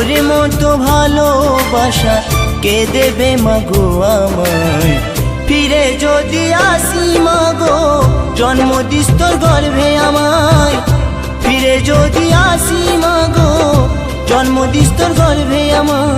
তোর মতো ভালোবাসা কে দেবে মাগো আমায়। ফিরে যদি আসি মাগো জন্ম দিস তোর গর্ভে আমায়। ফিরে যদি আসি মাগো জন্ম দিস তোর গর্ভে আমায়।